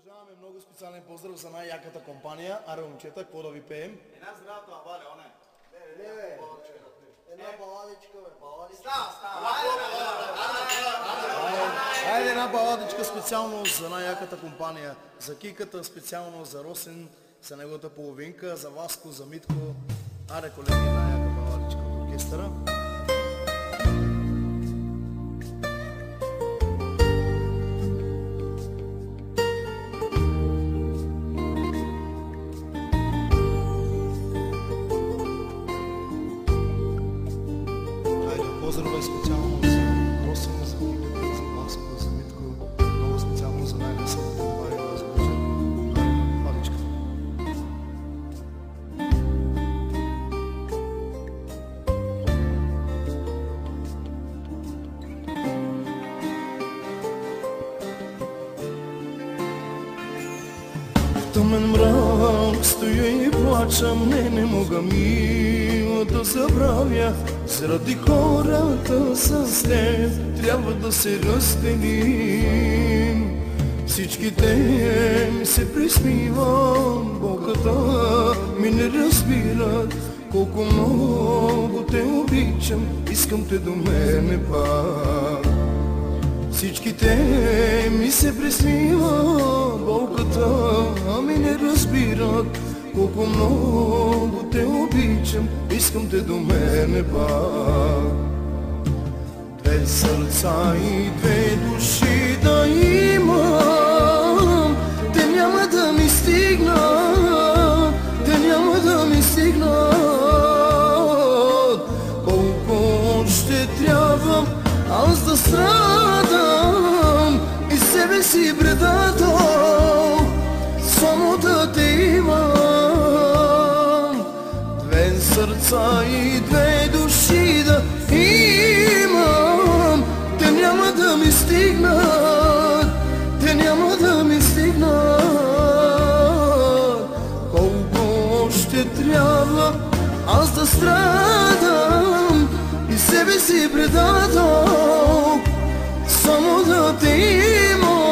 Продължаваме много специален поздрав за най-яката компания. Аре, момчета, какво да ви пеем? Една здравето, Валя, оне. Не, бе. Една баладичка, бе. Баладичка. Става. Хайде една баладичка специално за най-яката компания. За Киката, специално за Росен, за неговата половинка, за Васко, за Митко. Аре, колеги, най-яка баладичка от оркестъра. Поздравай специално за Росен, за Киката, за Васко, за Митко. Много специално за най-веселата компания да изглежда. Баладичка. В тъмен мрак стоя и плачам, не мога мила да забравя. Заради хората с теб трябва да се разделим. Всичките ми се присмиват, болката ми не разбират. Колко много те обичам, искам те до мене пак. Всичките ми се присмиват, болката ми не разбират. Колко много те обичам, искам те до мене пак. Две сърца и две души да имам, те няма да ми стигнат, те няма да ми стигнат. Колко още трябва аз да страдам и себе си предадам, само да те имам. Две сърца и две души да имам, те няма да ми стигнат, те няма да ми стигнат. Колко още трябва аз да страдам и себе си предадам, само да те имам.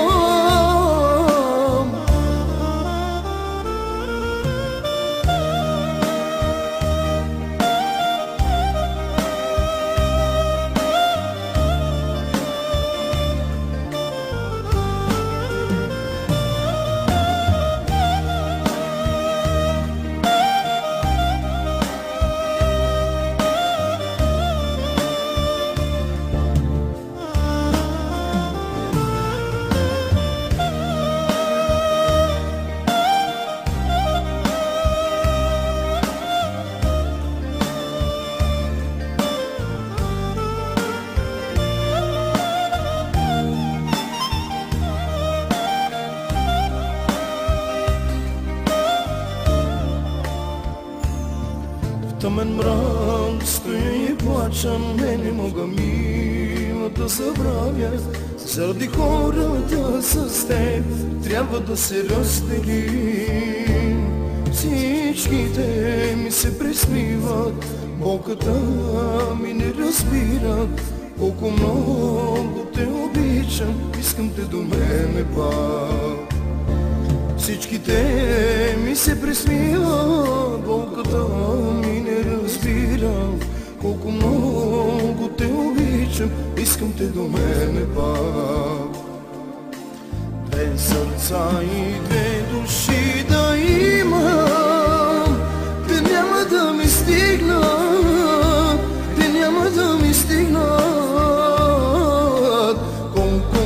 В тъмен мрак стоя и плачам, не мога мила да забравя. Заради хората с теб трябва да се разделим. Всичките ми се присмиват, болката ми не разбират. Колко много те обичам, искам те до мене пак. Всичките ми се присмиват, болката ми не разбирам. Колко много те обичам, искам те до мене пак. Две сърца и две души да имам, те няма да ми стигнат, те няма да ми стигнат. Колко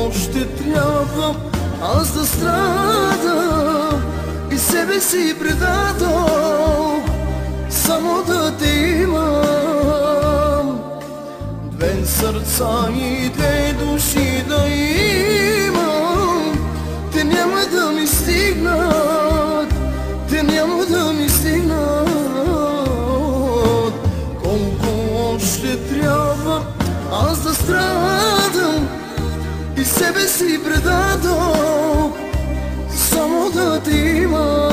още трябва аз да страдам и себе си предадам, само да те имам. Две сърца и две души да имам, те няма да ми стигнат, те няма да ми стигнат. Колко още трябва аз да страдам и себе си предадам, само да те имам.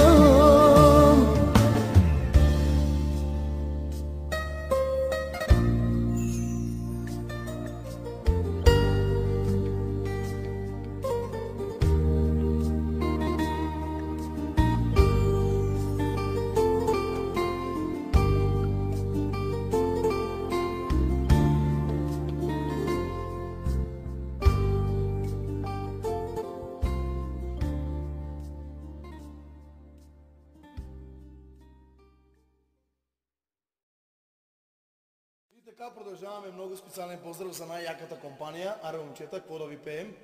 И така продължаваме. Много специален поздрав за най-яката компания. Аре, момчета, какво да ви пеем?